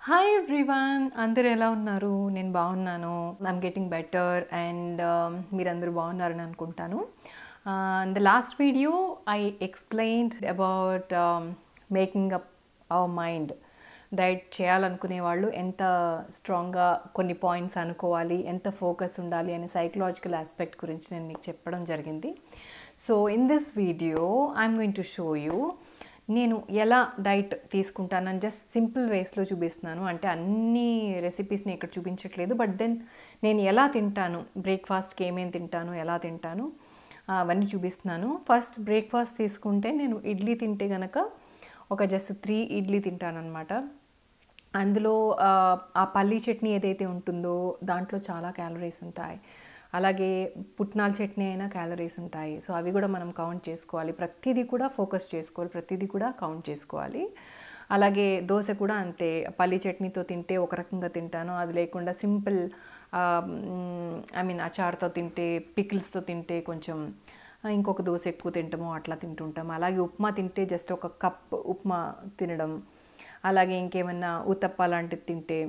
Hi everyone, అందరూ ఎలా ఉన్నారు? నేను బాగున్నాను. ఐఎమ్ గెటింగ్ బెటర్ అండ్ మీరందరూ బాగున్నారని అనుకుంటాను. In the last video I explained about making up our mind. Diet చేయాలనుకునే వాళ్ళు ఎంత స్ట్రాంగ్గా కొన్ని పాయింట్స్ అనుకోవాలి, ఎంత ఫోకస్ ఉండాలి అనే సైకలాజికల్ ఆస్పెక్ట్ గురించి నేను మీకు చెప్పడం జరిగింది. So in this video I'm going to show you నేను ఎలా డైట్ తీసుకుంటానని జస్ట్ సింపుల్ వేస్లో చూపిస్తున్నాను. అంటే అన్ని రెసిపీస్ని ఇక్కడ చూపించట్లేదు, బట్ దెన్ నేను ఎలా తింటాను, బ్రేక్ఫాస్ట్కి ఏమేమి తింటాను, ఎలా తింటాను అవన్నీ చూపిస్తున్నాను. ఫస్ట్ బ్రేక్ఫాస్ట్ తీసుకుంటే నేను ఇడ్లీ తింటే కనుక ఒక జస్ట్ 3 ఇడ్లీ తింటాను అనమాట. అందులో ఆ పల్లీ చట్నీ ఏదైతే ఉంటుందో దాంట్లో చాలా క్యాలరీస్ ఉంటాయి. అలాగే పుట్నాల చట్నీ అయినా క్యాలరీస్ ఉంటాయి. సో అవి కూడా మనం కౌంట్ చేసుకోవాలి. ప్రతిదీ కూడా ఫోకస్ చేసుకోవాలి, ప్రతిదీ కూడా కౌంట్ చేసుకోవాలి. అలాగే దోశ కూడా అంతే. పల్లీ చట్నీతో తింటే ఒక రకంగా తింటాను, అది లేకుండా సింపుల్ అచార్తో తింటే, పికిల్స్తో తింటే కొంచెం ఇంకొక దోశ ఎక్కువ తింటాము, అట్లా తింటుంటాం. అలాగే ఉప్మా తింటే జస్ట్ ఒక కప్ ఉప్మా తినడం. అలాగే ఇంకేమన్నా ఉతప్ప లాంటిది తింటే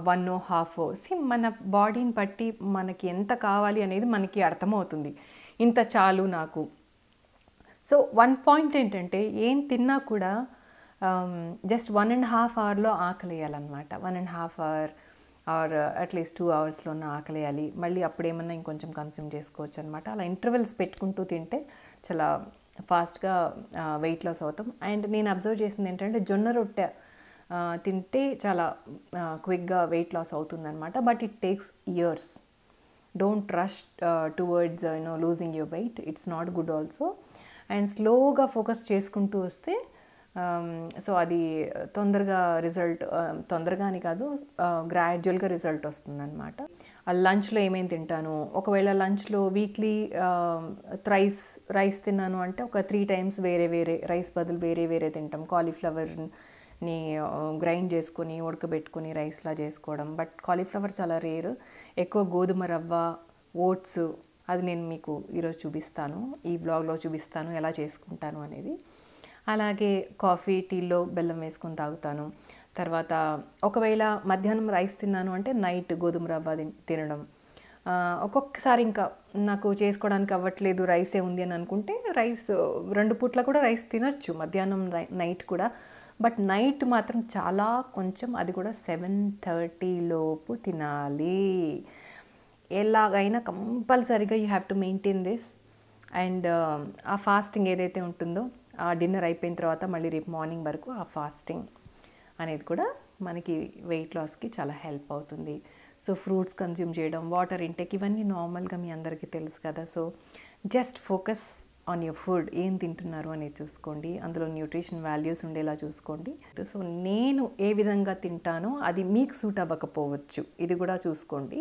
1.5 మన బాడీని బట్టి మనకి ఎంత కావాలి అనేది మనకి అర్థమవుతుంది. ఇంత చాలు నాకు. సో వన్ పాయింట్ ఏంటంటే ఏం తిన్నా కూడా జస్ట్ 1.5 అవర్లో ఆకలేయాలన్నమాట. 1.5 అవర్ ఆర్ అట్లీస్ట్ 2 అవర్స్లోనే ఆకలేయాలి. మళ్ళీ అప్పుడేమన్నా ఇంకొంచెం కన్స్యూమ్ చేసుకోవచ్చు అనమాట. అలా ఇంటర్వెల్స్ పెట్టుకుంటూ తింటే చాలా ఫాస్ట్గా వెయిట్ లాస్ అవుతాం. అండ్ నేను అబ్జర్వ్ చేసింది ఏంటంటే జొన్న రొట్టె తింటే చాలా క్విక్గా వెయిట్ లాస్ అవుతుందన్నమాట. But it takes years. Don't rush towards losing your weight. It's not good also. And స్లోగా ఫోకస్ చేసుకుంటూ వస్తే సో అది తొందరగా అని కాదు, గ్రాడ్యువల్గా రిజల్ట్ వస్తుందన్నమాట. లంచ్లో ఏమేమి తింటాను, ఒకవేళ లంచ్లో వీక్లీ రైస్ తిన్నాను అంటే ఒక 3 times వేరే రైస్ బదులు వేరే తింటాం. కాలీఫ్లవర్ని గ్రైండ్ చేసుకొని ఉడకబెట్టుకొని రైస్లా చేసుకోవడం. బట్ కాలీఫ్లవర్ చాలా రేర్. ఎక్కువ గోధుమ రవ్వ, ఓట్స్, అది నేను మీకు ఈరోజు చూపిస్తాను, ఈ బ్లాగ్లో చూపిస్తాను ఎలా చేసుకుంటాను అనేది. అలాగే కాఫీ, టీలో బెల్లం వేసుకొని తాగుతాను. తర్వాత ఒకవేళ మధ్యాహ్నం రైస్ తిన్నాను అంటే నైట్ గోధుమ రవ్వ తినడం. ఒక్కొక్కసారి ఇంకా నాకు చేసుకోవడానికి అవ్వట్లేదు, రైసే ఉంది అని అనుకుంటే 2 పూట్ల కూడా రైస్ తినచ్చు, మధ్యాహ్నం నైట్ కూడా. బట్ నైట్ మాత్రం చాలా కొంచెం, అది కూడా 7:30 లోపు తినాలి. ఎలాగైనా కంపల్సరీగా you have to maintain this. And ఆ ఫాస్టింగ్ ఏదైతే ఉంటుందో, ఆ డిన్నర్ అయిపోయిన తర్వాత మళ్ళీ రేపు మార్నింగ్ వరకు ఆ ఫాస్టింగ్ అనేది కూడా మనకి వెయిట్ లాస్కి చాలా హెల్ప్ అవుతుంది. సో ఫ్రూట్స్ కన్జ్యూమ్ చేయడం, వాటర్ ఇంటేక్, ఇవన్నీ నార్మల్గా మీ అందరికీ తెలుసు కదా. So just focus on your food. ఏం తింటున్నారు అనేది చూసుకోండి, అందులో న్యూట్రిషన్ వాల్యూస్ ఉండేలా చూసుకోండి. సో నేను ఏ విధంగా తింటానో అది మీకు సూట్ అవ్వకపోవచ్చు, ఇది కూడా చూసుకోండి.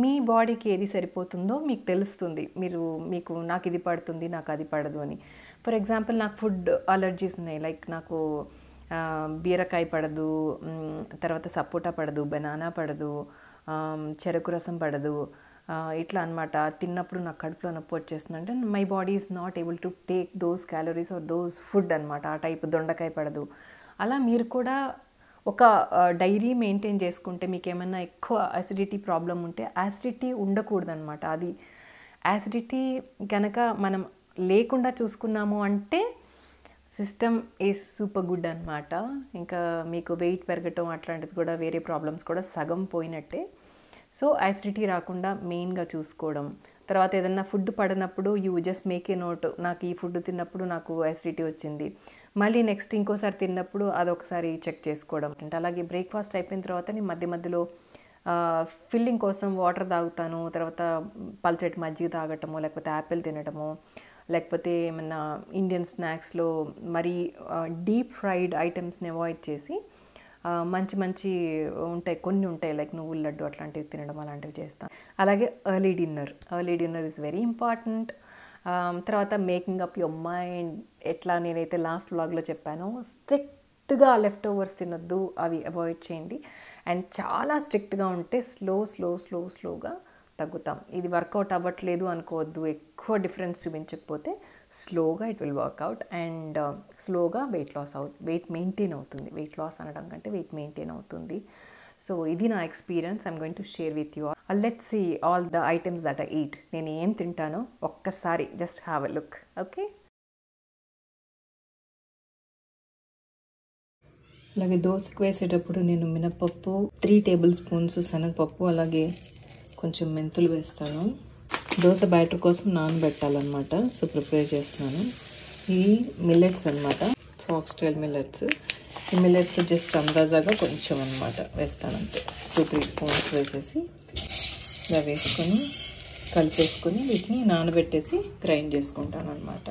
మీ బాడీకి ఏది సరిపోతుందో మీకు తెలుస్తుంది. మీకు నాకు ఇది పడుతుంది, నాకు అది పడదు అని. ఫర్ ఎగ్జాంపుల్ నాకు ఫుడ్ అలర్జీస్ ఉన్నాయి. లైక్ నాకు బీరకాయ పడదు, తర్వాత సపోటా పడదు, బనానా పడదు, చెరకు రసం పడదు, ఇట్లా అనమాట. తిన్నప్పుడు నాకు కడుపులో నొప్పి వచ్చేస్తుంది అంటే my body is not able to take those calories or those food అనమాట. ఆ టైప్. దొండకాయ పడదు. అలా మీరు కూడా ఒక డైరీ మెయింటైన్ చేసుకుంటే, మీకు ఏమైనా ఎక్కువ యాసిడిటీ ప్రాబ్లం ఉంటే, యాసిడిటీ ఉండకూడదనమాట. అది యాసిడిటీ కనుక మనం లేకుండా చూసుకున్నాము అంటే సిస్టమ్ ఈజ్ సూపర్ గుడ్ అనమాట. ఇంకా మీకు వెయిట్ పెరగటం అట్లాంటిది కూడా, వేరే ప్రాబ్లమ్స్ కూడా సగం పోయినట్టే. సో యాసిడిటీ రాకుండా మెయిన్గా చూసుకోవడం. తర్వాత ఏదన్నా ఫుడ్ పడినప్పుడు you just make a note, నాకు ఈ ఫుడ్ తిన్నప్పుడు నాకు యాసిడిటీ వచ్చింది, మళ్ళీ నెక్స్ట్ ఇంకోసారి తిన్నప్పుడు అదొకసారి చెక్ చేసుకోవడం. అంటే అలాగే బ్రేక్ఫాస్ట్ అయిపోయిన తర్వాత నేను మధ్యలో ఫిల్లింగ్ కోసం వాటర్ తాగుతాను. తర్వాత పల్చటి మజ్జిగ తాగటము, లేకపోతే యాపిల్ తినడము, లేకపోతే ఏమన్నా ఇండియన్ స్నాక్స్లో మరీ డీప్ ఫ్రైడ్ ఐటమ్స్ని అవాయిడ్ చేసి మంచి కొన్ని ఉంటాయి లైక్ నువ్వుల లడ్డు, అట్లాంటివి తినడం, అలాంటివి చేస్తాను. అలాగే early dinner is very important. తర్వాత మేకింగ్ అప్ యువర్ మైండ్. ఎట్లా నేనైతే లాస్ట్ వ్లాగ్లో చెప్పానో, స్ట్రిక్ట్గా లెఫ్ట్ ఓవర్స్ తినొద్దు, అవి అవాయిడ్ చేయండి. అండ్ చాలా స్ట్రిక్ట్గా ఉంటే స్లోగా తగ్గుతాం. ఇది వర్కౌట్ అవ్వట్లేదు అనుకోవద్దు, ఎక్కువ డిఫరెన్స్ చూపించకపోతే స్లోగా ఇట్ విల్ వర్క్అవుట్ అండ్ స్లోగా వెయిట్ మెయింటైన్ అవుతుంది. వెయిట్ లాస్ అనడం కంటే వెయిట్ మెయింటైన్ అవుతుంది. సో ఇది నా experience. I'm going to share with you all. Let's see all the items that I eat. నేను ఏం తింటానో ఒక్కసారి just have a look. Okay, అలాగే దోశకు వేసేటప్పుడు నేను మినపప్పు 3 టేబుల్ స్పూన్స్, శనగపప్పు, అలాగే కొంచెం మెంతులు వేస్తాను. దోశ బ్యాటర్ కోసం నానబెట్టాలన్నమాట. సో ప్రిపేర్ చేస్తున్నాను. ఇవి మిల్లెట్స్ అనమాట, ఫాక్స్టైల్ మిల్లెట్స్. ఈ మిల్లెట్స్ జస్ట్ అందాజాగా కొంచెం అనమాట వేస్తాను అంతే. 2-3 స్పూన్స్ వేసేసి ఇలా వేసుకొని కలిపేసుకొని వీటిని నానబెట్టేసి గ్రైండ్ చేసుకుంటాను అనమాట.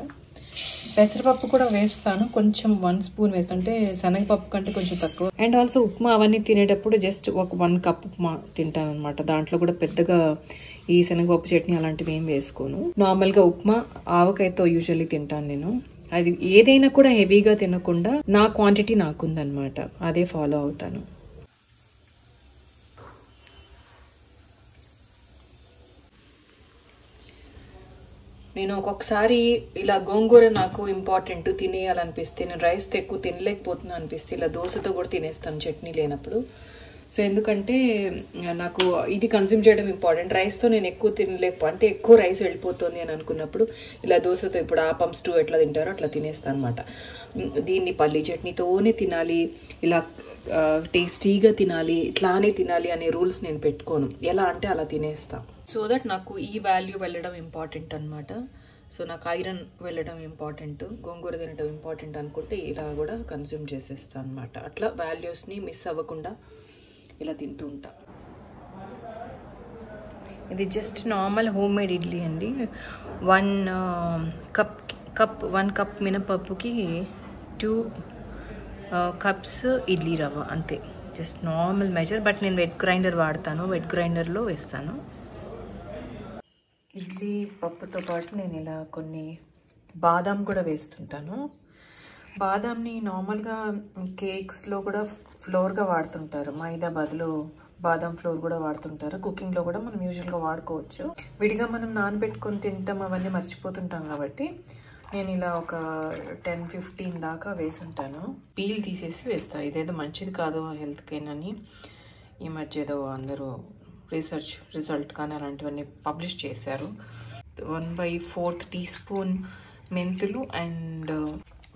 పెసరపప్పు కూడా వేస్తాను, కొంచెం 1 స్పూన్ వేస్తాను, అంటే శనగపప్పు కంటే కొంచెం తక్కువ. అండ్ ఆల్సో ఉప్మా అవన్నీ తినేటప్పుడు జస్ట్ ఒక 1 కప్ ఉప్మా తింటాను అనమాట. దాంట్లో కూడా పెద్దగా ఈ శనగపప్పు చట్నీ అలాంటివి ఏం వేసుకోను. నార్మల్గా ఉప్మా ఆవకాయతో యూజువల్లీ తింటాను నేను. అది ఏదైనా కూడా హెవీగా తినకుండా నా క్వాంటిటీ నాకుందనమాట, అదే ఫాలో అవుతాను. నేను ఒక్కొక్కసారి ఇలా గోంగూర నాకు ఇంపార్టెంట్ తినేయాలనిపిస్తే, నేను రైస్తో ఎక్కువ తినలేకపోతున్నా అనిపిస్తే ఇలా దోశతో కూడా తినేస్తాను చట్నీ లేనప్పుడు. సో ఎందుకంటే నాకు ఇది కన్జ్యూమ్ చేయడం ఇంపార్టెంట్. రైస్తో నేను ఎక్కువ అంటే ఎక్కువ రైస్ వెళ్ళిపోతుంది అని అనుకున్నప్పుడు ఇలా దోశతో, ఇప్పుడు ఆపం స్టూ ఎట్లా తింటారో అట్లా తినేస్తాను అనమాట. దీన్ని పల్లీ చట్నీతోనే తినాలి, ఇలా టేస్టీగా తినాలి, ఇట్లానే తినాలి అనే రూల్స్ నేను పెట్టుకోను. ఎలా అంటే అలా తినేస్తాను. సో దట్ నాకు ఈ వాల్యూ వెళ్ళడం ఇంపార్టెంట్ అనమాట. సో నాకు ఐరన్ వెళ్ళడం ఇంపార్టెంట్, గోంగూర తినడం ఇంపార్టెంట్ అనుకుంటే ఇలా కూడా కన్జ్యూమ్ చేసేస్తాను అనమాట. అట్లా వాల్యూస్ని మిస్ అవ్వకుండా ఇలా తింటూ ఉంటా. ఇది just normal home made idli అండి. 1 కప్ మినపప్పుకి 2 కప్స్ ఇడ్లీ రవ్వ అంతే. Just normal measure. బట్ నేను వెట్ గ్రైండర్ వాడతాను, వెట్ గ్రైండర్లో వేస్తాను. ఇడ్లీ పప్పుతో పాటు నేను ఇలా కొన్ని బాదాం కూడా వేస్తుంటాను. బాదాంని నార్మల్గా కేక్స్లో కూడా ఫ్లోర్గా వాడుతుంటారు, మైదా బదులు బాదాం ఫ్లోర్ కూడా వాడుతుంటారు. కుకింగ్లో కూడా మనం యూజువల్గా వాడుకోవచ్చు. విడిగా మనం నానబెట్టుకొని తింటాం, అవన్నీ మర్చిపోతుంటాం కాబట్టి నేను ఇలా ఒక 10-15 దాకా వేసుంటాను. పీల్ తీసేసి వేస్తాను. ఇదేదో మంచిది కాదు హెల్త్కేనని ఈ మధ్య ఏదో అందరూ రీసెర్చ్ రిజల్ట్ కానీ అలాంటివన్నీ పబ్లిష్ చేశారు. 1/4 టీ స్పూన్ మెంతులు అండ్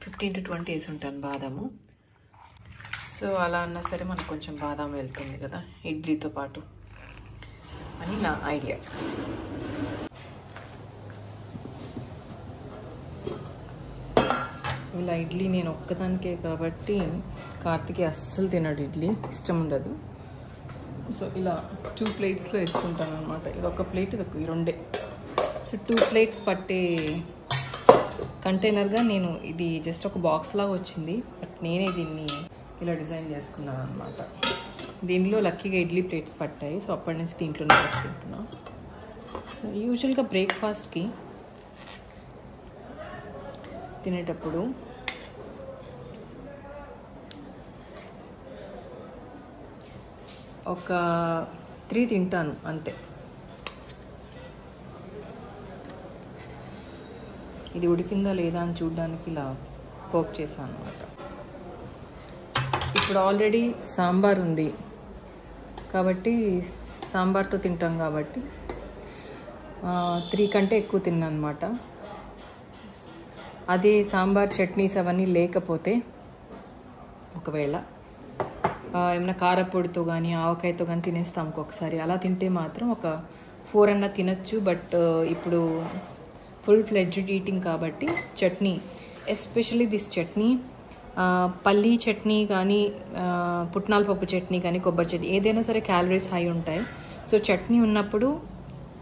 15-20 వేసి ఉంటాను బాదాము. సో అలా అన్నా సరే మనకు కొంచెం బాదాం వెళ్తుంది కదా ఇడ్లీతో పాటు అని నా ఐడియా. ఇలా ఇడ్లీ నేను ఒక్కదానికే కాబట్టి కార్తికి అస్సలు తినడు, ఇడ్లీ ఇష్టం ఉండదు. సో ఇలా 2 ప్లేట్స్లో వేసుకుంటాను అనమాట. ఇది ఒక ప్లేట్, ఇది ఒక 2. సో 2 ప్లేట్స్ పట్టే కంటైనర్గా నేను ఇది జస్ట్ ఒక బాక్స్ లాగా వచ్చింది, బట్ నేనే దీన్ని ఇలా డిజైన్ చేసుకున్నాను అనమాట. దీనిలో లక్కీగా ఇడ్లీ ప్లేట్స్ పట్టాయి. సో అప్పటి నుంచి దీంట్లోనే వేసుకుంటున్నాను. సో యూజువల్గా బ్రేక్ఫాస్ట్కి తినేటప్పుడు ఒక 3 తింటాను అంతే. ఇది ఉడికిందా లేదా అని చూడడానికి ఇలా పోక్ చేశాను అనమాట. ఇప్పుడు ఆల్రెడీ సాంబార్ ఉంది కాబట్టి సాంబార్తో తింటాం కాబట్టి 3 కంటే ఎక్కువ తిన్నాను అనమాట. అదే సాంబార్ చట్నీస్ అవన్నీ లేకపోతే ఒకవేళ ఏమైనా కారపొడితో కానీ ఆవకాయతో కానీ తినేస్తాం ఒక్కొక్కసారి. అలా తింటే మాత్రం ఒక 4 అన్నా తినచ్చు. బట్ ఇప్పుడు ఫుల్ ఫ్లెడ్జ్డ్ ఈటింగ్ కాబట్టి చట్నీ, ఎస్పెషల్లీ దిస్ చట్నీ, పల్లీ చట్నీ కానీ పుట్నాల పప్పు చట్నీ కానీ కొబ్బరి చట్నీ ఏదైనా సరే క్యాలరీస్ హై ఉంటాయి. సో చట్నీ ఉన్నప్పుడు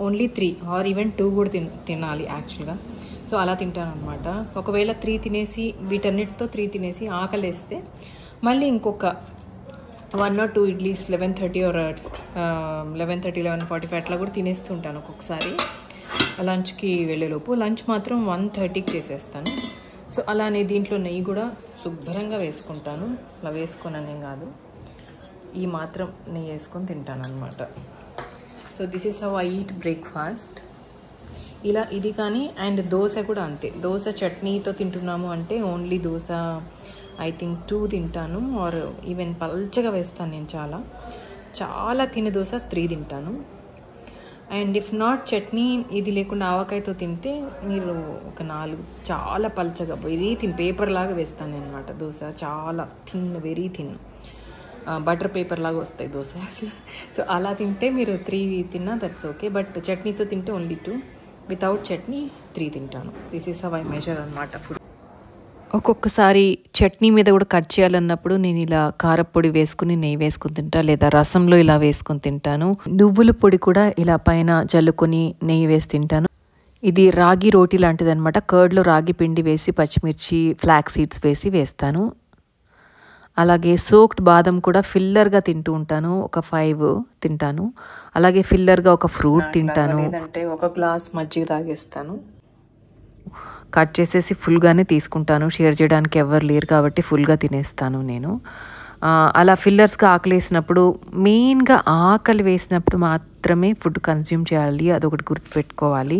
ఓన్లీ 3 ఆర్ ఈవెన్ 2 కూడా తినాలి యాక్చువల్గా. సో అలా తింటాను అనమాట. ఒకవేళ 3 తినేసి వీటన్నిటితో 3 తినేసి ఆకలేస్తే మళ్ళీ ఇంకొక 1 or 2 ఇడ్లీస్ 11:30 or 11:45 అట్లా కూడా తినేస్తుంటాను ఒక్కొక్కసారి లంచ్కి వెళ్ళేలోపు. లంచ్ మాత్రం 1:30కి చేసేస్తాను. సో అలానే దీంట్లో నెయ్యి కూడా శుభ్రంగా వేసుకుంటాను. అలా వేసుకున్నానేం కాదు, ఈ మాత్రం నెయ్యి వేసుకొని తింటాను అనమాట. So this is how I eat breakfast. ఇలా ఇది కానీ. అండ్ దోశ కూడా అంతే, దోశ చట్నీతో తింటున్నాము అంటే ఓన్లీ దోశ ఐ థింక్ 2 తింటాను, ఆర్ ఈవెన్ పల్చగా వేస్తాను నేను. చాలా తినే దోశ 3 తింటాను. అండ్ ఇఫ్ నాట్ చట్నీ ఇది లేకుండా ఆవకాయతో తింటే మీరు ఒక 4 చాలా పల్చగా వెరీ థిన్ పేపర్ లాగా వేస్తాను అనమాట దోశ. చాలా thin, very thin, butter paper లాగా వస్తాయి దోశ. సో అలా తింటే మీరు 3 తిన్నా దట్స్ ఓకే. బట్ చట్నీతో తింటే ఓన్లీ 2, వితౌట్ చట్నీ 3 తింటాను. This is how I measure అనమాట ఫుడ్. ఒక్కొక్కసారి చట్నీ మీద కూడా కట్ చేయాలన్నప్పుడు నేను ఇలా కారపొడి వేసుకుని నెయ్యి వేసుకుని తింటా, లేదా రసంలో ఇలా వేసుకొని తింటాను. నువ్వుల పొడి కూడా ఇలా పైన జల్లుకొని నెయ్యి వేసి తింటాను. ఇది రాగి రోటీ లాంటిది అనమాట. కర్డ్లో రాగి పిండి వేసి పచ్చిమిర్చి, ఫ్లాక్ సీడ్స్ వేసి వేస్తాను. అలాగే సోక్డ్ బాదం కూడా ఫిల్లర్గా తింటూ ఉంటాను, ఒక 5 తింటాను. అలాగే ఫిల్లర్గా ఒక ఫ్రూట్ తింటాను. లేదంటే ఒక గ్లాస్ మజ్జిగ తాగేస్తాను. కట్ చేసేసి ఫుల్గానే తీసుకుంటాను, షేర్ చేయడానికి ఎవరు లేరు కాబట్టి ఫుల్గా తినేస్తాను నేను. అలా ఫిల్లర్స్గా ఆకలి వేసినప్పుడు, మెయిన్గా ఆకలి వేసినప్పుడు మాత్రమే ఫుడ్ కన్జ్యూమ్ చేయాలి. అదొకటి గుర్తుపెట్టుకోవాలి.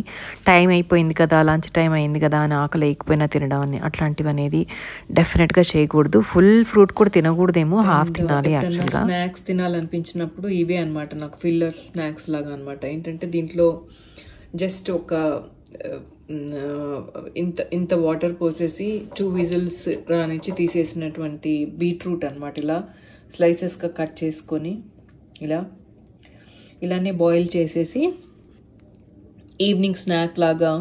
టైం అయిపోయింది కదా, లంచ్ టైం అయింది కదా అని ఆకలి వేయకపోయినా తినడం అని అట్లాంటివి అనేది డెఫినెట్గా చేయకూడదు. ఫుల్ ఫ్రూట్ కూడా తినకూడదేమో, హాఫ్ తినాలి యాక్చువల్గా. స్నాక్స్ తినాలనిపించినప్పుడు ఇవే అనమాట నాకు ఫిల్లర్ స్నాక్స్ లాగా అనమాట. ఏంటంటే దీంట్లో జస్ట్ ఒక ఇంత వాటర్ పోసేసి 2 విజిల్స్ రానిచ్చి తీసేసినటువంటి బీట్రూట్ అనమాట. ఇలా స్లైసెస్గా కట్ చేసుకొని ఇలానే బాయిల్ చేసేసి ఈవినింగ్ స్నాక్ లాగా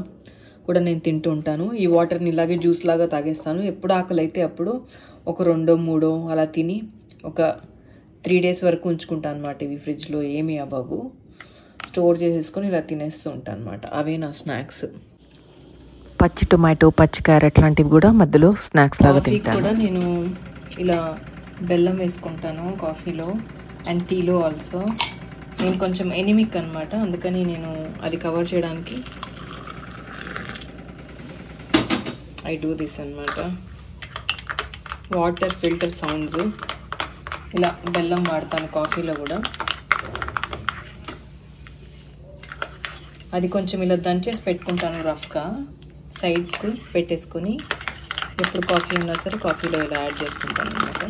కూడా నేను తింటూ ఉంటాను. ఈ వాటర్ని ఇలాగే జ్యూస్ లాగా తాగేస్తాను. ఎప్పుడు ఆకలి అయితే అప్పుడు ఒక 2-3 అలా తిని ఒక 3 days వరకు ఉంచుకుంటాను అనమాట. ఇవి ఫ్రిడ్జ్లో ఏమీ అవ్వవు, స్టోర్ చేసేసుకొని ఇలా తినేస్తూ ఉంటాను అనమాట. అవే నా స్నాక్స్. పచ్చి టొమాటో, పచ్చి క్యారెట్ లాంటివి కూడా మధ్యలో స్నాక్స్ లాగా తింటాను. కూడా నేను ఇలా బెల్లం వేసుకుంటాను కాఫీలో అండ్ టీలో ఆల్సో. నేను కొంచెం ఎనిమిక్ అనమాట, అందుకని నేను అది కవర్ చేయడానికి ఐ డూ దిస్ అనమాట. వాటర్ ఫిల్టర్ సౌండ్స్, ఇలా బెల్లం వాడతాను కాఫీలో కూడా. అది కొంచెం ఇలా దంచేసి పెట్టుకుంటాను రఫ్గా, సైడ్కి పెట్టేసుకొని ఎప్పుడు కాఫీ ఉన్నా సరే కాఫీలో ఇలా యాడ్ చేసుకుంటాను అనమాట.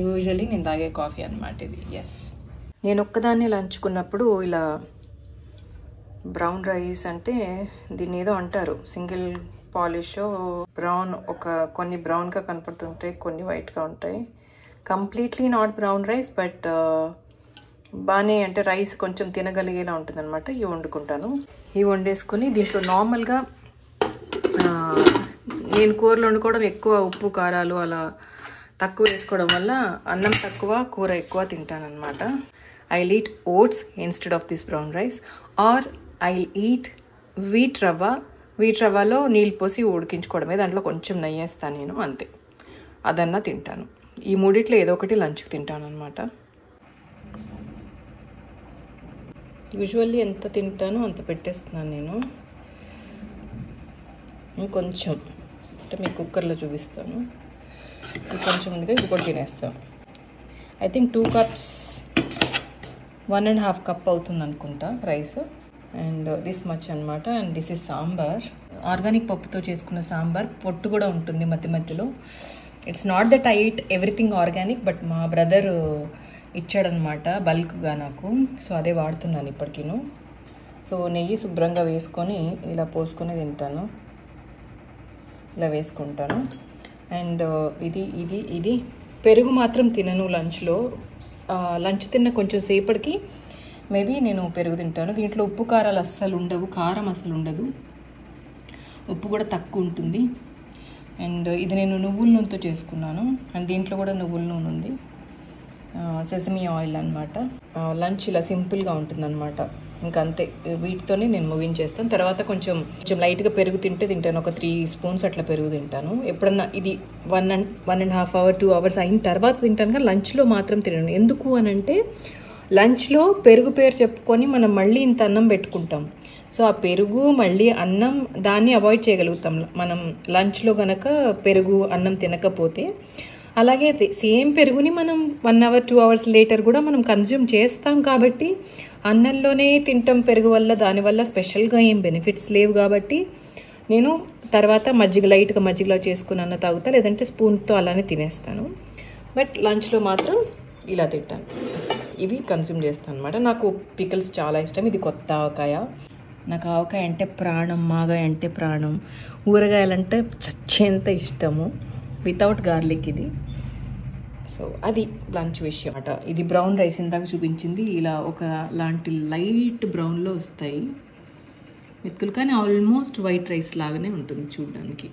యూజువల్లీ నేను తాగే కాఫీ అనమాట ఇది. ఎస్, నేను ఒక్కదాన్ని లంచుకున్నప్పుడు ఇలా బ్రౌన్ రైస్ అంటే దీన్ని ఏదో అంటారు, సింగిల్ పాలిష్ బ్రౌన్, కొన్ని బ్రౌన్గా కనపడుతుంటాయి, కొన్ని వైట్గా ఉంటాయి. Completely not brown rice, but బాగానే అంటే రైస్ కొంచెం తినగలిగేలా ఉంటుంది అనమాట. ఇవి వండుకుంటాను. ఇవి వండేసుకొని దీంట్లో నార్మల్గా నేను కూరలు వండుకోవడం ఎక్కువ ఉప్పు కారాలు అలా తక్కువ వేసుకోవడం వల్ల అన్నం తక్కువ కూర ఎక్కువ తింటాను అనమాట. I'll eat oats instead of this brown rice, or I'll eat wheat రవ్వలో నీళ్ళు పోసి ఉడికించుకోవడమే, దాంట్లో కొంచెం నెయ్యి వేస్తాను నేను, అంతే. అదన్నా తింటాను. ఈ మూడిట్లో ఏదో ఒకటి లంచ్కి తింటాను అనమాట. యూజువల్లీ ఎంత తింటానో అంత పెట్టేస్తున్నాను నేను. ఇంకొంచెం అంటే మీకు కుక్కర్లో చూపిస్తాను. ఇంకొంచెం ముందుగా ఇది కూడా తినేస్తాను. ఐ థింక్ 2 cups 1.5 cup అవుతుంది అనుకుంటా రైస్. అండ్ దిస్ మచ్ అనమాట. And this is sambar, organic పప్పుతో చేసుకున్న సాంబార్. పొట్టు కూడా ఉంటుంది మధ్య మధ్యలో. It's not that I eat everything organic, but మా బ్రదర్ ఇచ్చాడనమాట బల్క్గా నాకు, సో అదే వాడుతున్నాను ఇప్పటికీను. సో నెయ్యి శుభ్రంగా వేసుకొని ఇలా పోసుకొని తింటాను, ఇలా వేసుకుంటాను. అండ్ ఇది పెరుగు మాత్రం తినను లంచ్లో. లంచ్ తిన్న కొంచెం సేపటికి మేబీ నేను పెరుగు తింటాను. దీంట్లో ఉప్పు కారాలు అస్సలు ఉండవు, కారం అసలు ఉండదు, ఉప్పు కూడా తక్కువ ఉంటుంది. అండ్ ఇది నేను నువ్వుల నూనెతో చేసుకున్నాను. అండ్ దీంట్లో కూడా నువ్వుల నూనె ఉంది, సెసమీ ఆయిల్ అనమాట. లంచ్ ఇలా సింపుల్గా ఉంటుందన్నమాట. ఇంకా అంతే, వీటితోనే నేను ముగించేస్తాను. తర్వాత కొంచెం లైట్గా పెరుగు తింటాను, ఒక 3 spoons అట్లా పెరుగు తింటాను. ఎప్పుడన్నా ఇది 1.5 hour 2 hours అయిన తర్వాత తింటాను, కానీ లంచ్లో మాత్రం తినను. ఎందుకు అని అంటే లంచ్లో పెరుగు పేరు చెప్పుకొని మనం మళ్ళీ ఇంత అన్నం పెట్టుకుంటాం. సో ఆ పెరుగు మళ్ళీ అన్నం దాన్ని అవాయిడ్ చేయగలుగుతాం మనం లంచ్లో కనుక పెరుగు అన్నం తినకపోతే. అలాగే సేమ్ పెరుగుని మనం 1 hour 2 hours లేటర్ కూడా మనం కన్జ్యూమ్ చేస్తాం కాబట్టి అన్నంలోనే తింటాం పెరుగు వల్ల, దానివల్ల స్పెషల్గా ఏం బెనిఫిట్స్ లేవు కాబట్టి నేను తర్వాత మజ్జిగ లైట్గా మజ్జిగలో చేసుకుని అన్న తాగుతా, లేదంటే స్పూన్తో అలానే తినేస్తాను. బట్ లంచ్లో మాత్రం ఇలా తింటాను, ఇవి కన్జ్యూమ్ చేస్తాను అనమాట. నాకు పికిల్స్ చాలా ఇష్టం. ఇది కొత్త ఆవకాయ, నాకు ఆవకాయ అంటే ప్రాణం, మాగాయ అంటే ప్రాణం, ఊరగాయలంటే చచ్చేంత ఇష్టము, వితౌట్ గార్లిక్ ఇది. సో అది లంచ్ విషయం అన్నమాట. ఇది బ్రౌన్ రైస్ ఇందాక చూపించింది, ఇలా ఒక లాంటి లైట్ బ్రౌన్లో వస్తాయి మెతుకులు, కానీ ఆల్మోస్ట్ వైట్ రైస్ లాగానే ఉంటుంది చూడడానికి.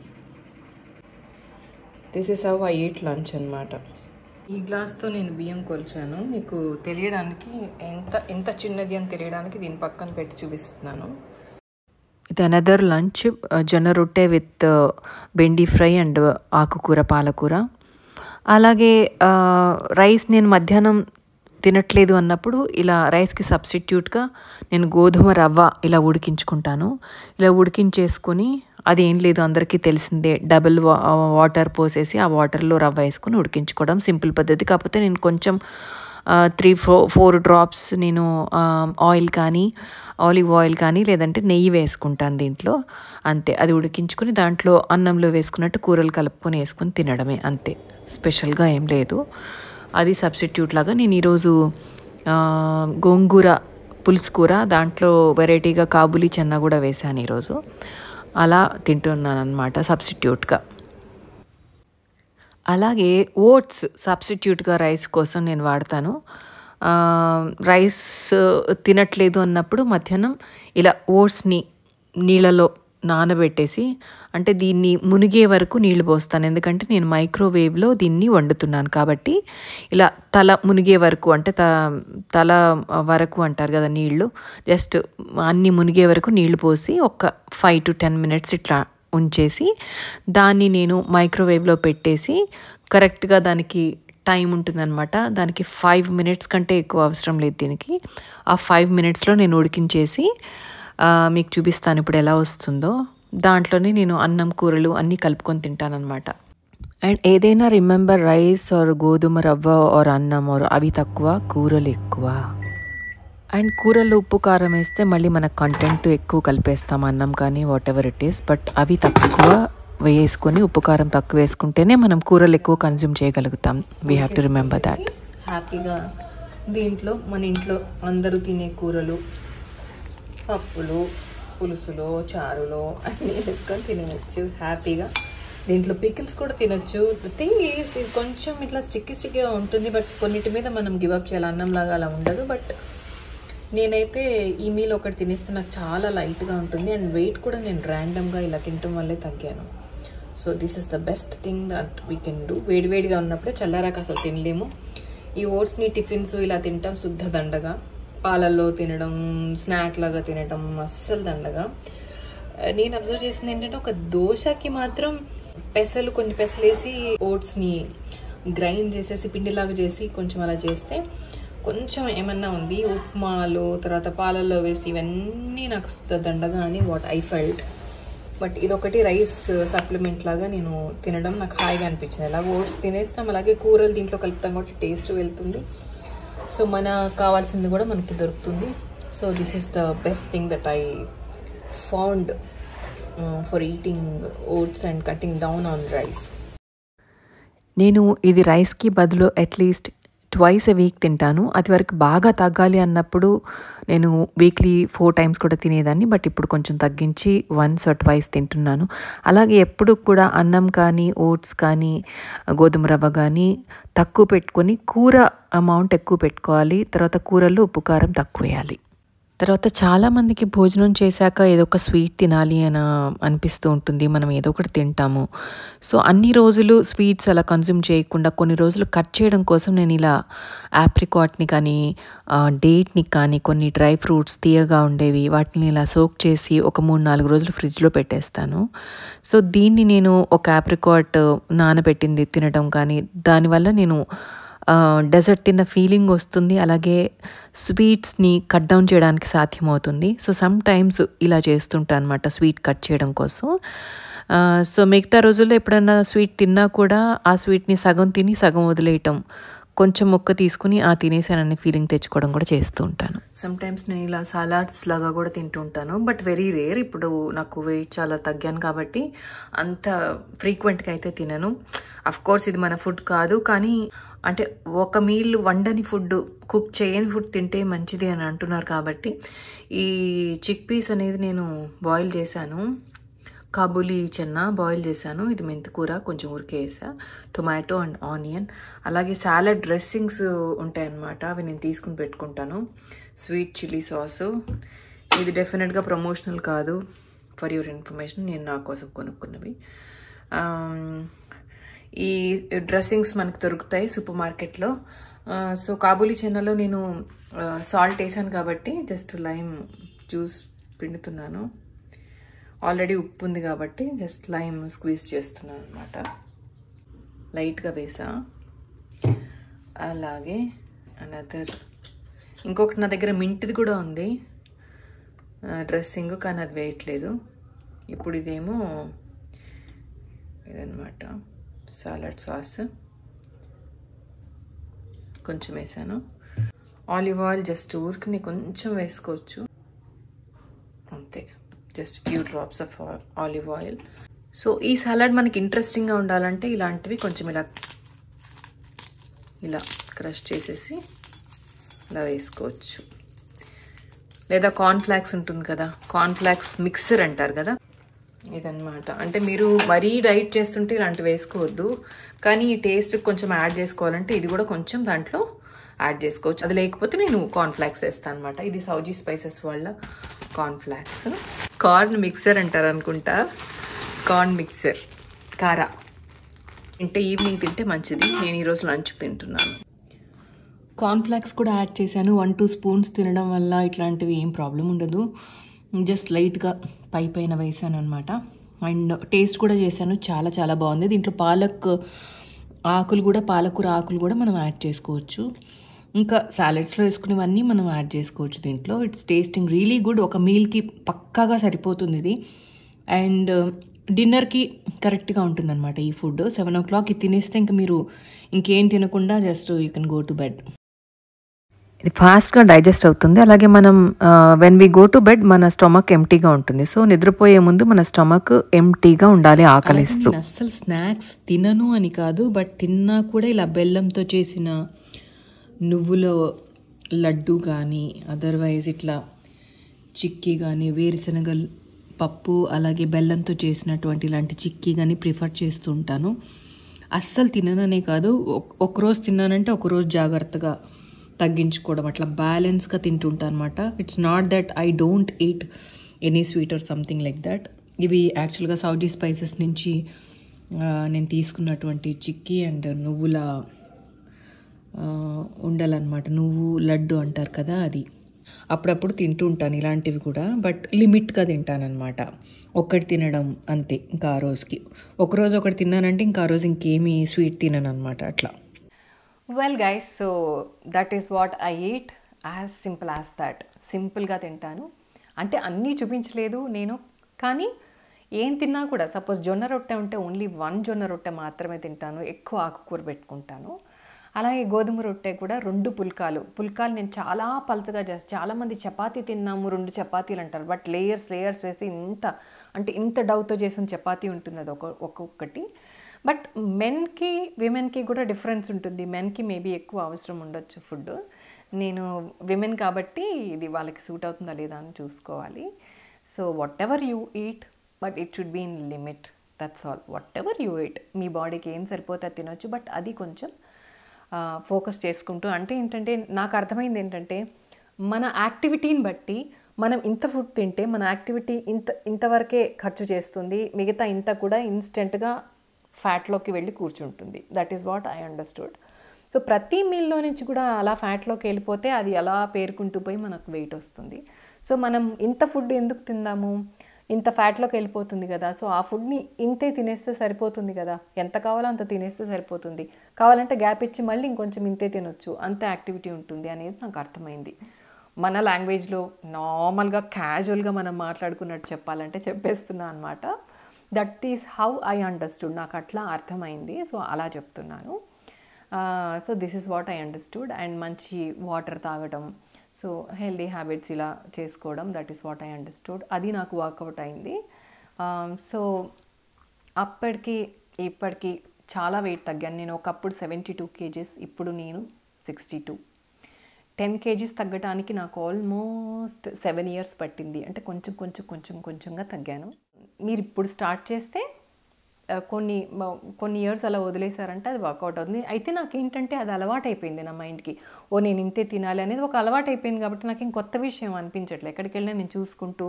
This is how I eat lunch అనమాట. ఈ గ్లాస్తో నేను బియ్యం కొలిచాను, మీకు తెలియడానికి ఎంత చిన్నది అని తెలియడానికి దీని పక్కన పెట్టి చూపిస్తున్నాను. ఇది అనదర్ లంచ్, జొన్న రొట్టె విత్ బెండి ఫ్రై అండ్ ఆకుకూర పాలకూర. అలాగే రైస్ నేను మధ్యాహ్నం తినట్లేదు అన్నప్పుడు ఇలా రైస్కి సబ్స్టిట్యూట్గా నేను గోధుమ రవ్వ ఇలా ఉడికించుకుంటాను. ఇలా ఉడికించేసుకొని, అది ఏం లేదు అందరికీ తెలిసిందే, డబుల్ వాటర్ పోసేసి ఆ వాటర్లో రవ్వ వేసుకొని ఉడికించుకోవడం సింపుల్ పద్ధతి. కాకపోతే నేను కొంచెం 3-4 డ్రాప్స్ నేను ఆయిల్ కానీ ఆలివ్ ఆయిల్ కానీ లేదంటే నెయ్యి వేసుకుంటాను దీంట్లో, అంతే. అది ఉడికించుకొని దాంట్లో అన్నంలో వేసుకున్నట్టు కూరలు కలుపుకొని వేసుకొని తినడమే, అంతే. స్పెషల్గా ఏం లేదు. అది సబ్స్టిట్యూట్ లాగా. నేను ఈరోజు గోంగూర పులుసు కూర, దాంట్లో వెరైటీగా కాబూలి చెన్న కూడా వేసాను ఈరోజు. అలా తింటున్నాను అనమాట సబ్స్టిట్యూట్గా. అలాగే ఓట్స్ సబ్స్టిట్యూట్గా రైస్ కోసం నేను వాడతాను. రైస్ తినట్లేదు అన్నప్పుడు మధ్యాహ్నం ఇలా ఓట్స్ని నీళ్ళలో నానబెట్టేసి, అంటే దీన్ని మునిగే వరకు నీళ్లు పోస్తాను, ఎందుకంటే నేను మైక్రోవేవ్లో దీన్ని వండుతున్నాను కాబట్టి. ఇలా తల మునిగే వరకు, అంటే తల వరకు అంటారు కదా నీళ్ళు, జస్ట్ అన్నీ మునిగే వరకు నీళ్లు పోసి ఒక 5 to 10 minutes ఇట్లా ఉంచేసి దాన్ని నేను మైక్రోవేవ్లో పెట్టేసి, కరెక్ట్గా దానికి టైం ఉంటుందన్నమాట. దానికి 5 minutes కంటే ఎక్కువ అవసరం లేదు దీనికి. ఆ 5 minutesలో నేను ఉడికించేసి మీకు చూపిస్తాను ఇప్పుడు ఎలా వస్తుందో. దాంట్లోనే నేను అన్నం కూరలు అన్నీ కలుపుకొని తింటానమాట. అండ్ ఏదైనా రిమెంబర్, రైస్ ఆర్ గోధుమ రవ్వ ఆర్ అన్నం ఆర్ అవి తక్కువ, కూరలు ఎక్కువ. అండ్ కూరల్లో ఉప్పు కారం వేస్తే మళ్ళీ మన కంటెంట్ ఎక్కువ కలిపేస్తాం, అన్నం కానీ what ever it is. But అవి తక్కువ వేసుకొని, ఉప్పు కారం తక్కువ వేసుకుంటేనే మనం కూరలు ఎక్కువ కన్జ్యూమ్ చేయగలుగుతాం. We have to remember that. హ్యాపీగా దీంట్లో మన ఇంట్లో అందరూ తినే కూరలు, పప్పులు, పులుసులో, చారులో అన్నీ వేసుకొని తినవచ్చు హ్యాపీగా. దీంట్లో పికిల్స్ కూడా తినచ్చు. ద థింగ్ ఈజ్, ఇది కొంచెం ఇట్లా స్టిక్కీగా ఉంటుంది, బట్ కొన్నిటి మీద మనం గివప్ చేయాలి, అన్నంలాగా అలా ఉండదు. బట్ నేనైతే ఈ మీల్ ఒకటి తినేస్తే నాకు చాలా లైట్గా ఉంటుంది, అండ్ వెయిట్ కూడా నేను ర్యాండమ్గా ఇలా తినటం వల్లే తగ్గాను. So this is the best thing that we can do. వేడివేడిగా ఉన్నప్పుడే, చల్లారాక అసలు తినలేము. ఈ ఓట్స్ని టిఫిన్స్ ఇలా తింటాం శుద్ధ దండగా, పాలల్లో తినడం, స్నాక్ లాగా తినడం అస్సలు దండగా. నేను అబ్జర్వ్ చేసింది ఏంటంటే, ఒక దోశకి మాత్రం కొన్ని పెసలు వేసి ఓట్స్ని గ్రైండ్ చేసేసి పిండిలాగా చేసి కొంచెం అలా చేస్తే కొంచెం ఏమన్నా ఉంది. ఉప్మాలో తర్వాత పాలల్లో వేసి ఇవన్నీ నాకు దండగా అని వాట్ ఐ ఫెల్ట్. బట్ ఇదొకటి రైస్ సప్లిమెంట్ లాగా నేను తినడం నాకు హాయిగా అనిపించింది. అలాగే ఓట్స్ తినేస్తాం, అలాగే కూరలు దీంట్లో కలుపుతాం కాబట్టి టేస్ట్ వెళ్తుంది. సో మనకు కావాల్సింది కూడా మనకి దొరుకుతుంది. So this is the best thing that I found for eating oats and cutting down on rice. నేను ఇది రైస్కి బదులు అట్లీస్ట్ ట్వైస్ ఎ వీక్ తింటాను. అది వరకు బాగా తగ్గాలి అన్నప్పుడు నేను వీక్లీ 4 times కూడా తినేదాన్ని, బట్ ఇప్పుడు కొంచెం తగ్గించి 1 or 2 తింటున్నాను. అలాగే ఎప్పుడు కూడా అన్నం కానీ, ఓట్స్ కానీ, గోధుమ రవ్వ కానీ తక్కువ పెట్టుకొని కూర అమౌంట్ ఎక్కువ పెట్టుకోవాలి. తర్వాత కూరల్లో ఉప్పు కారం తక్కువ వేయాలి. తర్వాత చాలామందికి భోజనం చేశాక ఏదో ఒక స్వీట్ తినాలి అని అనిపిస్తూ ఉంటుంది, మనం ఏదో ఒకటి తింటాము. సో అన్ని రోజులు స్వీట్స్ అలా కన్జ్యూమ్ చేయకుండా కొన్ని రోజులు కట్ చేయడం కోసం నేను ఇలా ఆప్రికాట్ని కానీ, డేట్ని కానీ, కొన్ని డ్రై ఫ్రూట్స్ తీయగా ఉండేవి వాటిని ఇలా సోక్ చేసి ఒక 3-4 రోజులు ఫ్రిడ్జ్లో పెట్టేస్తాను. సో దీన్ని నేను ఒక ఆప్రికాట్ నానబెట్టింది తినడం కానీ, దానివల్ల నేను డెజర్ట్ తిన్న ఫీలింగ్ వస్తుంది. అలాగే స్వీట్స్ని కట్ డౌన్ చేయడానికి సాధ్యమవుతుంది. సో సమ్ టైమ్స్ ఇలా చేస్తుంటాను అనమాట స్వీట్ కట్ చేయడం కోసం. సో మిగతా రోజుల్లో ఎప్పుడన్నా స్వీట్ తిన్నా కూడా ఆ స్వీట్‌ని సగం తిని సగం వదిలేయటం. కొంచెం ముక్క తీసుకొని తినేసాననే ఫీలింగ్ తెచ్చుకోవడం కూడా చేస్తూ ఉంటాను. సమ్‌టైమ్స్ నేను ఇలా సలాడ్స్ లాగా కూడా తింటూ ఉంటాను. But very rare. ఇప్పుడు నాకు వెయిట్ చాలా తగ్గాను కాబట్టి అంత ఫ్రీక్వెంట్‌గా అయితే తినను. అఫ్‌కోర్స్ ఇది మన ఫుడ్ కాదు. కానీ అంటే ఒక మీల్ వండని ఫుడ్, కుక్ చేయని ఫుడ్ తింటే మంచిది అని అంటున్నారు కాబట్టి ఈ చిక్ పీస్ అనేది నేను బాయిల్ చేశాను. కాబూలీ చెన్న బాయిల్ చేశాను. ఇది మెంతికూర కొంచెం ఉరికే వేసా, టొమాటో అండ్ ఆనియన్, అలాగే సాలడ్ డ్రెస్సింగ్స్ ఉంటాయన్నమాట. అవి నేను తీసుకుని పెట్టుకుంటాను. స్వీట్ చిల్లీ సాసు, ఇది డెఫినెట్గా ప్రమోషనల్ కాదు, ఫర్ యువర్ ఇన్ఫర్మేషన్, నేను నా కోసం కొనుక్కున్నవి. ఈ డ్రెస్సింగ్స్ మనకు దొరుకుతాయి సూపర్ మార్కెట్లో. సో కాబూలీ చెన్నలో నేను సాల్ట్ వేసాను కాబట్టి జస్ట్ లైమ్ జ్యూస్ పిండుతున్నాను. ఆల్రెడీ ఉప్పు ఉంది కాబట్టి జస్ట్ లైమ్ స్క్వీజ్ చేస్తున్నాను అనమాట. లైట్గా వేసా. అలాగే అనదర్ ఇంకొకటి నా దగ్గర మింట్ది కూడా ఉంది డ్రెస్సింగ్, కానీ అది వేయట్లేదు ఇప్పుడు. ఇదేమో ఇదన్నమాట సాలడ్ సాస్, కొంచెం వేసాను. ఆలివ్ ఆయిల్ జస్ట్ ఊరికి కొంచెం వేసుకోవచ్చు అంతే, just few drops of olive oil. So ఈ సలాడ్ మనకి ఇంట్రెస్టింగ్గా ఉండాలంటే ఇలాంటివి కొంచెం ఇలా క్రష్ చేసేసి ఇలా వేసుకోవచ్చు. లేదా కార్న్ఫ్లాక్స్ ఉంటుంది కదా, కార్న్ఫ్లాక్స్ మిక్సర్ అంటారు కదా, ఇదన్నమాట. అంటే మీరు మరీ డైట్ చేస్తుంటే ఇలాంటివి వేసుకోవద్దు, కానీ ఈ టేస్ట్ కొంచెం యాడ్ చేసుకోవాలంటే ఇది కూడా కొంచెం దాంట్లో యాడ్ చేసుకోవచ్చు. అది లేకపోతే నేను కార్న్ఫ్లాక్స్ వేస్తాను అనమాట. ఇది సౌజీ స్పైసెస్ వాళ్ళ కార్న్ఫ్లాక్స్. కార్న్ మిక్సర్ అంటారు అనుకుంటా, కార్న్ మిక్సర్ కారా. తింటే ఈవినింగ్ తింటే మంచిది. నేను ఈరోజు లంచ్కి తింటున్నాను. కార్న్ఫ్లాక్స్ కూడా యాడ్ చేశాను. 1-2 స్పూన్స్ తినడం వల్ల ఇట్లాంటివి ఏం ప్రాబ్లం ఉండదు. జస్ట్ లైట్గా పైన వేసాను అనమాట. అండ్ టేస్ట్ కూడా చేశాను, చాలా చాలా బాగుంది. దీంట్లో పాలకూర ఆకులు కూడా మనం యాడ్ చేసుకోవచ్చు. ఇంకా సాలెడ్స్లో వేసుకునేవన్నీ మనం యాడ్ చేసుకోవచ్చు దీంట్లో. It's tasting really good. ఒక మీల్కి పక్కాగా సరిపోతుంది ఇది. అండ్ డిన్నర్కి కరెక్ట్గా ఉంటుందన్నమాట ఈ ఫుడ్. 7 o'clock తినేస్తే ఇంకా మీరు ఇంకేం తినకుండా just you can go to bed. ఇది ఫాస్ట్గా డైజెస్ట్ అవుతుంది. అలాగే మనం when we go to bed మన స్టమక్ ఎంటీగా ఉంటుంది. సో నిద్రపోయే ముందు మన స్టమక్ ఎంటీగా ఉండాలి, ఆకలిస్తూ. అస్సలు స్నాక్స్ తినను అని కాదు, బట్ తిన్నా కూడా ఇలా బెల్లంతో చేసిన నువ్వుల లడ్డు కానీ, అదర్వైజ్ ఇట్లా చిక్కీ కానీ, వేరుశనగ పప్పు అలాగే బెల్లంతో చేసినటువంటి ఇలాంటి చిక్కీ కానీ ప్రిఫర్ చేస్తూ ఉంటాను. అస్సలు తినననే కాదు, ఒకరోజు తిన్నానంటే ఒకరోజు జాగ్రత్తగా తగ్గించుకోవడం, అట్లా బ్యాలెన్స్గా తింటుంటాను అనమాట. It's not that I don't eat any sweet or something like that. ఇవి యాక్చువల్గా సౌజీ స్పైసెస్ నుంచి నేను తీసుకున్నటువంటి చిక్కీ అండ్ నువ్వుల ఉండలన్నమాట. నువ్వు లడ్డు అంటారు కదా, అది అప్పుడప్పుడు తింటూ ఉంటాను ఇలాంటివి కూడా, బట్ లిమిట్గా తింటానమాట. ఒక్కటి తినడం అంతే. ఇంకా ఆ రోజుకి ఒకరోజు ఒకటి తిన్నానంటే ఇంకా ఆ రోజు ఇంకేమీ స్వీట్ తినను అనమాట అట్లా. Well guys, so that is what I eat, as simple as that. సింపుల్గా తింటాను. అంటే అన్నీ చూపించలేదు నేను, కానీ ఏం తిన్నా కూడా సపోజ్ జొన్న రొట్టె ఉంటే ఓన్లీ 1 జొన్న రొట్టె మాత్రమే తింటాను. ఎక్కువ ఆకుకూర పెట్టుకుంటాను. అలాగే గోధుమ రొట్టె కూడా 2 పుల్కాలు నేను చాలా పలుచగా చేస్తాను. చాలామంది చపాతీ తిన్నాము 2 చపాతీలు అంటారు, బట్ లేయర్స్ వేసి ఇంత డౌతో చేసిన చపాతీ ఉంటుంది అది ఒక్కొక్కటి. బట్ విమెన్కి కూడా డిఫరెన్స్ ఉంటుంది. మెన్కి మేబీ ఎక్కువ అవసరం ఉండొచ్చు ఫుడ్. నేను విమెన్ కాబట్టి ఇది వాళ్ళకి సూట్ అవుతుందా లేదా అని చూసుకోవాలి. So what you eat, but it should be in limit, that's all. What you eat, మీ బాడీకి ఏం సరిపోతే అది తినొచ్చు, బట్ అది కొంచెం ఫోకస్ చేసుకుంటూ. అంటే ఏంటంటే నాకు అర్థమైంది ఏంటంటే, మన యాక్టివిటీని బట్టి మనం ఇంత ఫుడ్ తింటే మన యాక్టివిటీ ఇంతవరకే ఖర్చు చేస్తుంది, మిగతా ఇంత కూడా ఇన్స్టెంట్గా ఫ్యాట్లోకి వెళ్ళి కూర్చుంటుంది. That is what I understood. So ప్రతి మీల్లో నుంచి కూడా అలా ఫ్యాట్లోకి వెళ్ళిపోతే అది అలా పేరుకుంటూ పోయి మనకు వెయిట్ వస్తుంది. సో మనం ఇంత ఫుడ్ ఎందుకు తిందాము, ఇంత ఫ్యాట్లోకి వెళ్ళిపోతుంది కదా, సో ఆ ఫుడ్ని ఇంతే తినేస్తే సరిపోతుంది కదా, ఎంత కావాలో అంత తినేస్తే సరిపోతుంది, కావాలంటే గ్యాప్ ఇచ్చి మళ్ళీ ఇంకొంచెం ఇంతే తినొచ్చు, అంత యాక్టివిటీ ఉంటుంది అనేది నాకు అర్థమైంది. మన లాంగ్వేజ్లో నార్మల్గా క్యాజువల్గా మనం మాట్లాడుకున్నట్టు చెప్పాలంటే చెప్పేస్తున్నా అనమాట. That is how I understood, నాకు అట్లా అర్థమైంది. సో అలా చెప్తున్నాను. So this is what I understood. And మంచి వాటర్ తాగడం, సో హెల్దీ హ్యాబిట్స్ ఇలా చేసుకోవడం, that is what I understood. అది నాకు వర్కౌట్ అయింది. సో అప్పటికి ఇప్పటికి చాలా వెయిట్ తగ్గాను. నేను ఒకప్పుడు 72 kgs, ఇప్పుడు నేను 62. 10 kgs తగ్గటానికి నాకు ఆల్మోస్ట్ 7 years పట్టింది. అంటే కొంచెంగా తగ్గాను. మీరు ఇప్పుడు స్టార్ట్ చేస్తే కొన్ని ఇయర్స్ అలా వదిలేశారంటే అది వర్కౌట్ అవుతుంది. అయితే నాకేంటంటే అది అలవాటు అయిపోయింది నా మైండ్కి. నేను ఇంతే తినాలి అనేది ఒక అలవాటు అయిపోయింది కాబట్టి నాకు ఇంకొత్త విషయం అనిపించట్లేదు. ఎక్కడికి వెళ్ళినా నేను చూసుకుంటూ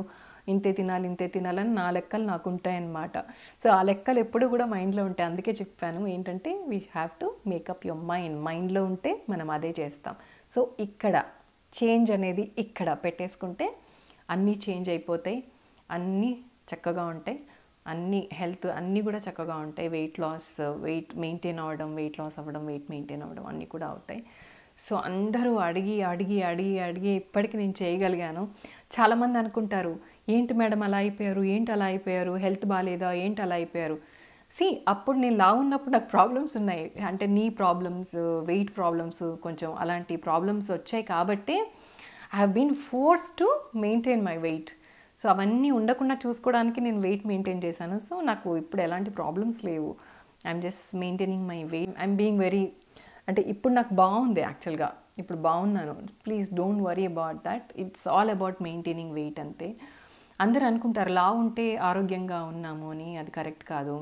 ఇంతే తినాలని నా లెక్కలు నాకు ఉంటాయన్నమాట. సో ఆ లెక్కలు ఎప్పుడు కూడా మైండ్లో ఉంటాయి. అందుకే చెప్పాను ఏంటంటే we have to make up your మైండ్లో ఉంటే మనం అదే చేస్తాం. సో ఇక్కడ చేంజ్ అనేది ఇక్కడ పెట్టేసుకుంటే అన్నీ చేంజ్ అయిపోతాయి, అన్నీ చక్కగా ఉంటాయి, అన్నీ హెల్త్ అన్నీ కూడా చక్కగా ఉంటాయి. వెయిట్ మెయింటైన్ అవ్వడం, వెయిట్ లాస్ అవ్వడం, వెయిట్ మెయింటైన్ అవ్వడం అన్నీ కూడా అవుతాయి. సో అందరూ అడిగి ఇప్పటికి నేను చేయగలిగాను. చాలామంది అనుకుంటారు ఏంటి మేడం అలా అయిపోయారు, హెల్త్ బాగాలేదా, ఏంటి అలా అయిపోయారు. అప్పుడు నేను లావు ఉన్నప్పుడు నాకు ప్రాబ్లమ్స్ ఉన్నాయి. అంటే నీ ప్రాబ్లమ్స్, వెయిట్ ప్రాబ్లమ్స్, కొంచెం అలాంటి ప్రాబ్లమ్స్ వచ్చాయి కాబట్టి I have been force to maintain my weight. So అవన్నీ ఉండకుండా చూసుకోవడానికి నేను వెయిట్ మెయింటైన్ చేశాను. సో నాకు ఇప్పుడు ఎలాంటి ప్రాబ్లమ్స్ లేవు. I'm just maintaining my weight. I'm being very, అంటే ఇప్పుడు నాకు బాగుంది యాక్చువల్గా, ఇప్పుడు బాగున్నాను. Please don't worry about that. It's all about maintaining weight అంతే. అందరూ అనుకుంటారు లావు ఉంటే ఆరోగ్యంగా ఉన్నాము అని, అది కరెక్ట్ కాదు.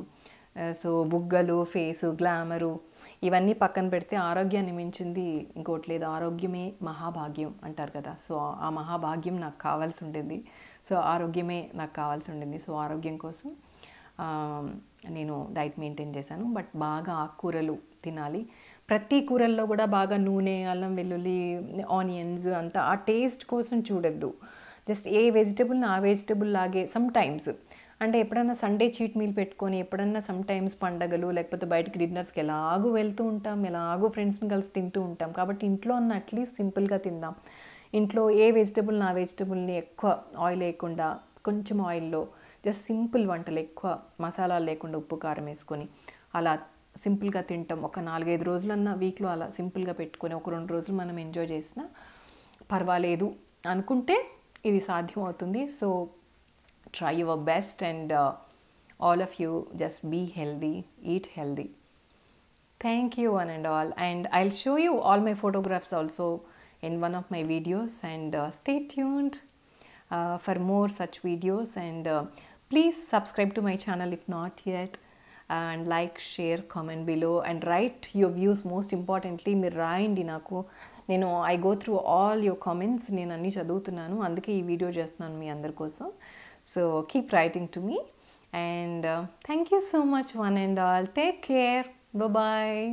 సో బుగ్గలు, ఫేసు, గ్లామరు ఇవన్నీ పక్కన పెడితే ఆరోగ్యాన్ని మించింది ఇంకోటి లేదు. ఆరోగ్యమే మహాభాగ్యం అంటారు కదా. సో ఆ మహాభాగ్యం నాకు కావాల్సి ఉండేది. సో ఆరోగ్యమే నాకు కావాల్సి ఉండింది. సో ఆరోగ్యం కోసం నేను డైట్ మెయింటైన్ చేశాను. బట్ బాగా ఆకుకూరలు తినాలి. ప్రతి కూరల్లో కూడా బాగా నూనె, అల్లం వెల్లుల్లి, ఆనియన్స్ అంతా ఆ టేస్ట్ కోసం చూడొద్దు. జస్ట్ ఏ వెజిటబుల్ని ఆ వెజిటబుల్ లాగే సమ్ టైమ్స్, అంటే ఎప్పుడన్నా సండే చీట్ మీల్ పెట్టుకొని, ఎప్పుడన్నా సమ్ టైమ్స్ పండగలు లేకపోతే బయటికి డిన్నర్స్కి ఎలాగూ వెళ్తూ ఉంటాం, ఎలాగూ ఫ్రెండ్స్ని కలిసి తింటూ ఉంటాం. కాబట్టి ఇంట్లో అన్న అట్లీస్ట్ సింపుల్గా తిందాం. ఇంట్లో ఏ వెజిటబుల్ని ఆ వెజిటబుల్ని ఎక్కువ ఆయిల్ వేయకుండా, కొంచెం ఆయిల్లో జస్ట్ సింపుల్ వంటలు, ఎక్కువ మసాలాలు లేకుండా ఉప్పు కారం వేసుకొని అలా సింపుల్గా తింటాం. ఒక 4-5 రోజులన్నా వీక్లో అలా సింపుల్గా పెట్టుకొని ఒక 2 రోజులు మనం ఎంజాయ్ చేసినా పర్వాలేదు అనుకుంటే ఇది సాధ్యం అవుతుంది. So try your best and all of you just be healthy, eat healthy. Thank you one and all, and I'll show you all my photographs also in one of my videos, and stay tuned for more such videos, and please subscribe to my channel if not yet, and like, share, comment below and write your views. Most importantly మీరు రాయండి నాకు. నేను I go through all your comments, నేను అన్నీ చదువుతున్నాను, అందుకే ఈ video చేస్తున్నాను మీ అందరి కోసం. So keep writing to me, and thank you so much one and all. Take care. Bye bye.